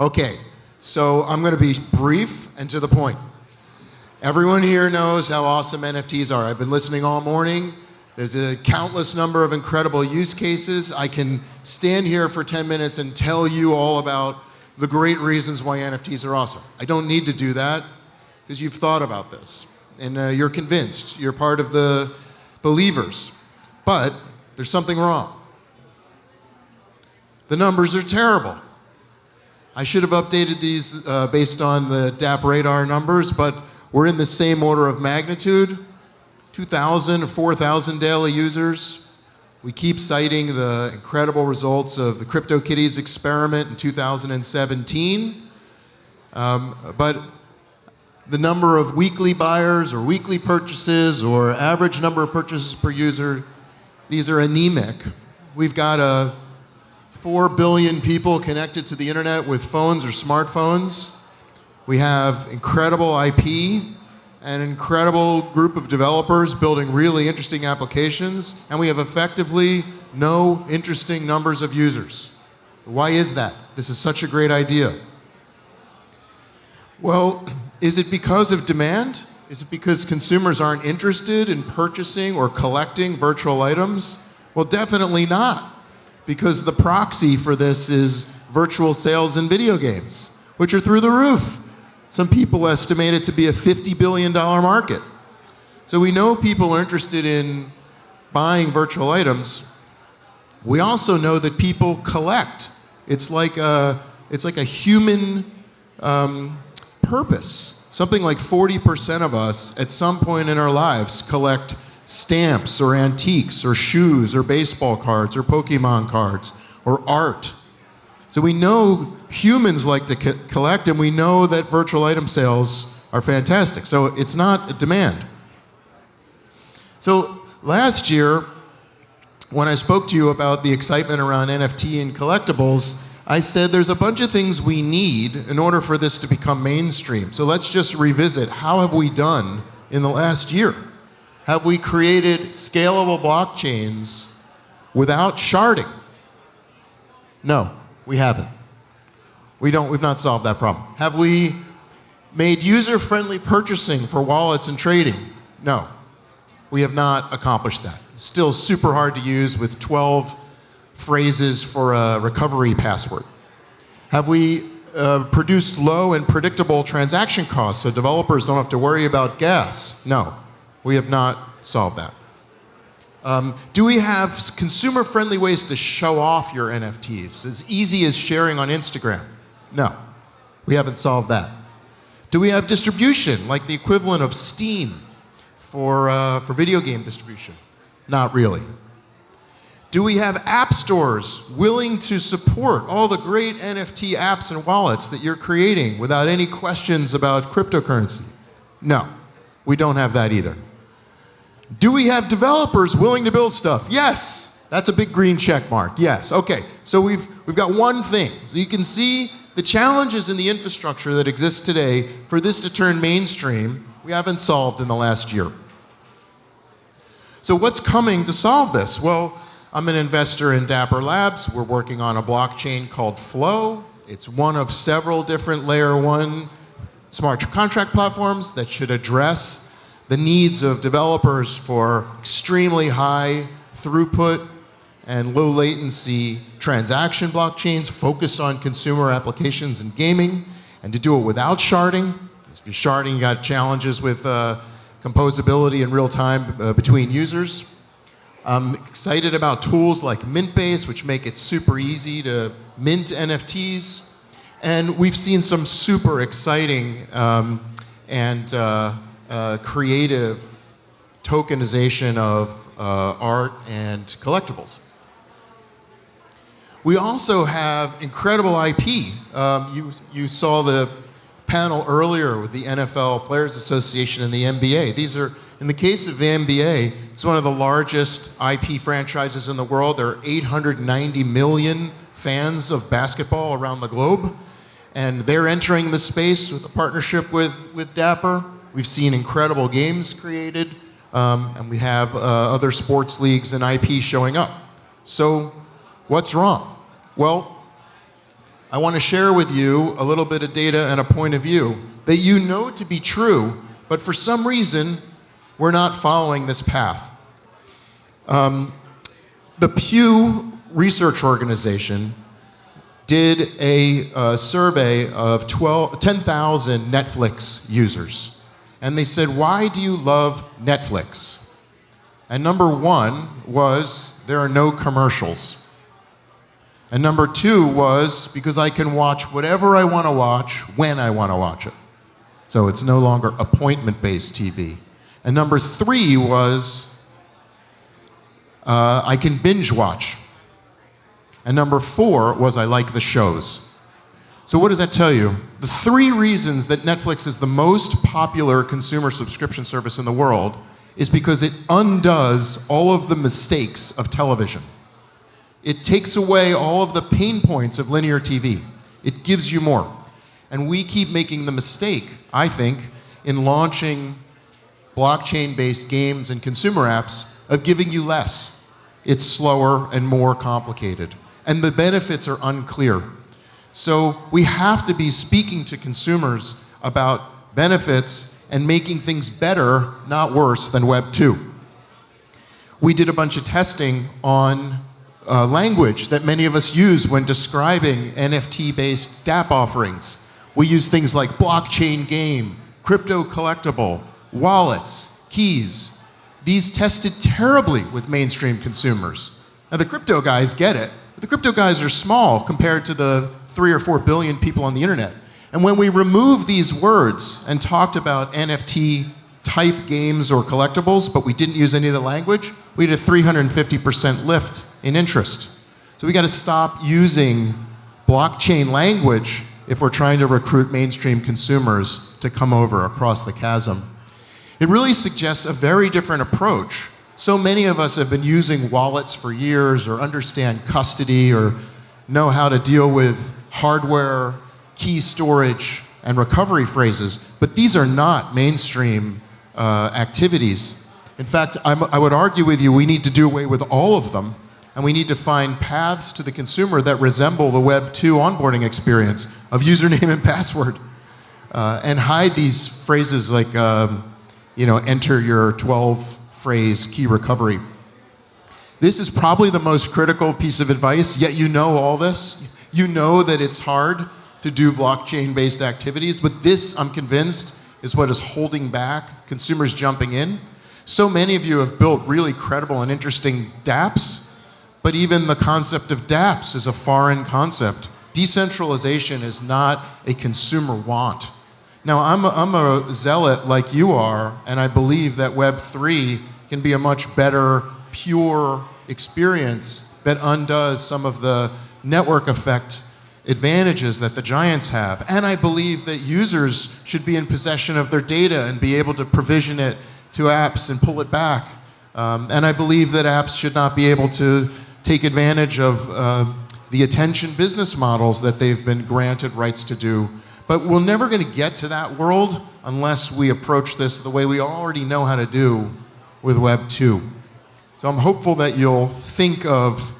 Okay, so I'm going to be brief and to the point. Everyone here knows how awesome NFTs are. I've been listening all morning. There's a countless number of incredible use cases. I can stand here for 10 minutes and tell you all about the great reasons why NFTs are awesome. I don't need to do that because you've thought about this and you're convinced. You're part of the believers. But there's something wrong. The numbers are terrible. I should have updated these based on the DApp radar numbers, but we're in the same order of magnitude, 2,000 or 4,000 daily users. We keep citing the incredible results of the CryptoKitties experiment in 2017. But the number of weekly buyers or weekly purchases or average number of purchases per user, these are anemic. We've got 4 billion people connected to the internet with phones or smartphones. We have incredible IP, an incredible group of developers building really interesting applications, and we have effectively no interesting numbers of users. Why is that? This is such a great idea. Well, is it because of demand? Is it because consumers aren't interested in purchasing or collecting virtual items? Well, definitely not, because the proxy for this is virtual sales in video games, which are through the roof. Some people estimate it to be a $50 billion market. So we know people are interested in buying virtual items. We also know that people collect. It's like a human purpose. Something like 40% of us at some point in our lives collect stamps or antiques or shoes or baseball cards or Pokemon cards or art. So we know humans like to collect, and we know that virtual item sales are fantastic. So it's not a demand. So last year, when I spoke to you about the excitement around NFT and collectibles, I said there's a bunch of things we need in order for this to become mainstream. So let's just revisit, how have we done in the last year? Have we created scalable blockchains without sharding? No. We haven't. We've not solved that problem. Have we made user-friendly purchasing for wallets and trading? No. We have not accomplished that. Still super hard to use with 12 phrases for a recovery password. Have we produced low and predictable transaction costs so developers don't have to worry about gas? No. We have not solved that. Do we have consumer-friendly ways to show off your NFTs, as easy as sharing on Instagram? No, we haven't solved that. Do we have distribution, like the equivalent of Steam for video game distribution? Not really. Do we have app stores willing to support all the great NFT apps and wallets that you're creating without any questions about cryptocurrency? No, we don't have that either. Do we have developers willing to build stuff? Yes. That's a big green check mark. Yes. Okay. So we've got one thing. So you can see the challenges in the infrastructure that exists today for this to turn mainstream, we haven't solved in the last year. So what's coming to solve this? Well, I'm an investor in Dapper Labs. We're working on a blockchain called Flow. It's one of several different layer 1 smart contract platforms that should address the needs of developers for extremely high throughput and low latency transaction blockchains focused on consumer applications and gaming, and to do it without sharding. If you're sharding, you got challenges with composability in real time between users. I'm excited about tools like Mintbase, which make it super easy to mint NFTs. And we've seen some super exciting and creative tokenization of art and collectibles. We also have incredible IP. You saw the panel earlier with the NFL Players Association and the NBA. These are, in the case of the NBA, it's one of the largest IP franchises in the world. There are 890 million fans of basketball around the globe, and they're entering the space with a partnership with Dapper. We've seen incredible games created, and we have other sports leagues and IP showing up. So what's wrong? Well, I want to share with you a little bit of data and a point of view that you know to be true, but for some reason, we're not following this path. The Pew Research Organization did a survey of 10,000 Netflix users. And they said, why do you love Netflix? And number one was, there are no commercials. And number two was, because I can watch whatever I want to watch, when I want to watch it. So it's no longer appointment-based TV. And number three was, I can binge watch. And number four was, I like the shows. So what does that tell you? The three reasons that Netflix is the most popular consumer subscription service in the world is because it undoes all of the mistakes of television. It takes away all of the pain points of linear TV. It gives you more. And we keep making the mistake, I think, in launching blockchain-based games and consumer apps of giving you less. It's slower and more complicated. And the benefits are unclear. So we have to be speaking to consumers about benefits and making things better, not worse, than Web 2. We did a bunch of testing on language that many of us use when describing NFT-based dApp offerings. We use things like blockchain game, crypto collectible, wallets, keys. These tested terribly with mainstream consumers. Now the crypto guys get it, but the crypto guys are small compared to the 3 or 4 billion people on the internet. And when we removed these words and talked about NFT type games or collectibles, but we didn't use any of the language, we had a 350% lift in interest. So we got to stop using blockchain language if we're trying to recruit mainstream consumers to come over across the chasm. It really suggests a very different approach. So many of us have been using wallets for years, or understand custody, or know how to deal with hardware, key storage, and recovery phrases, but these are not mainstream activities. In fact, I would argue with you, we need to do away with all of them, and we need to find paths to the consumer that resemble the Web 2 onboarding experience of username and password, and hide these phrases like, enter your 12-phrase key recovery. This is probably the most critical piece of advice, yet you know all this. You know that it's hard to do blockchain-based activities, but this, I'm convinced, is what is holding back consumers jumping in. So many of you have built really credible and interesting dApps, but even the concept of dApps is a foreign concept. Decentralization is not a consumer want. Now, I'm a zealot like you are, and I believe that Web 3 can be a much better, pure experience that undoes some of the network effect advantages that the giants have. And I believe that users should be in possession of their data and be able to provision it to apps and pull it back. And I believe that apps should not be able to take advantage of the attention business models that they've been granted rights to do. But we're never going to get to that world unless we approach this the way we already know how to do with Web 2. So I'm hopeful that you'll think of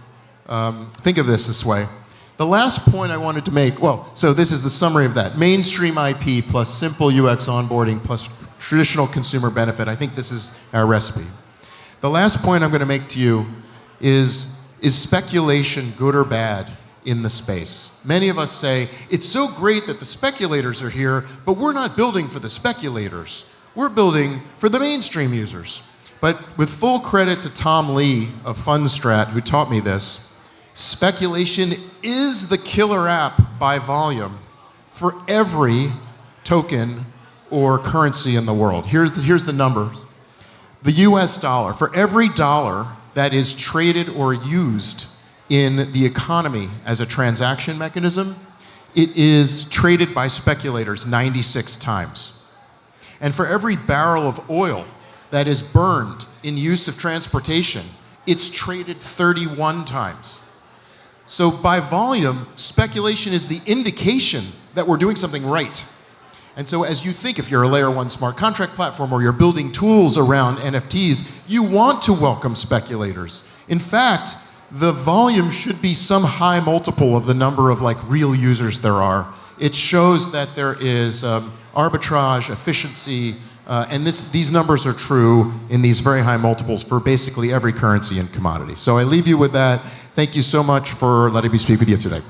this way. The last point I wanted to make, so this is the summary of that. Mainstream IP plus simple UX onboarding plus traditional consumer benefit. I think this is our recipe. The last point I'm going to make to you is speculation good or bad in the space? Many of us say, it's so great that the speculators are here, but we're not building for the speculators. We're building for the mainstream users. But with full credit to Tom Lee of Fundstrat, who taught me this, speculation is the killer app by volume for every token or currency in the world. Here's the numbers. The US dollar, for every dollar that is traded or used in the economy as a transaction mechanism, it is traded by speculators 96 times. And for every barrel of oil that is burned in use of transportation, it's traded 31 times. So by volume, speculation is the indication that we're doing something right. And so as you think, if you're a layer 1 smart contract platform or you're building tools around NFTs, you want to welcome speculators. In fact, the volume should be some high multiple of the number of like real users there are. It shows that there is arbitrage, efficiency, and these numbers are true in these very high multiples for basically every currency and commodity. So I leave you with that. Thank you so much for letting me speak with you today.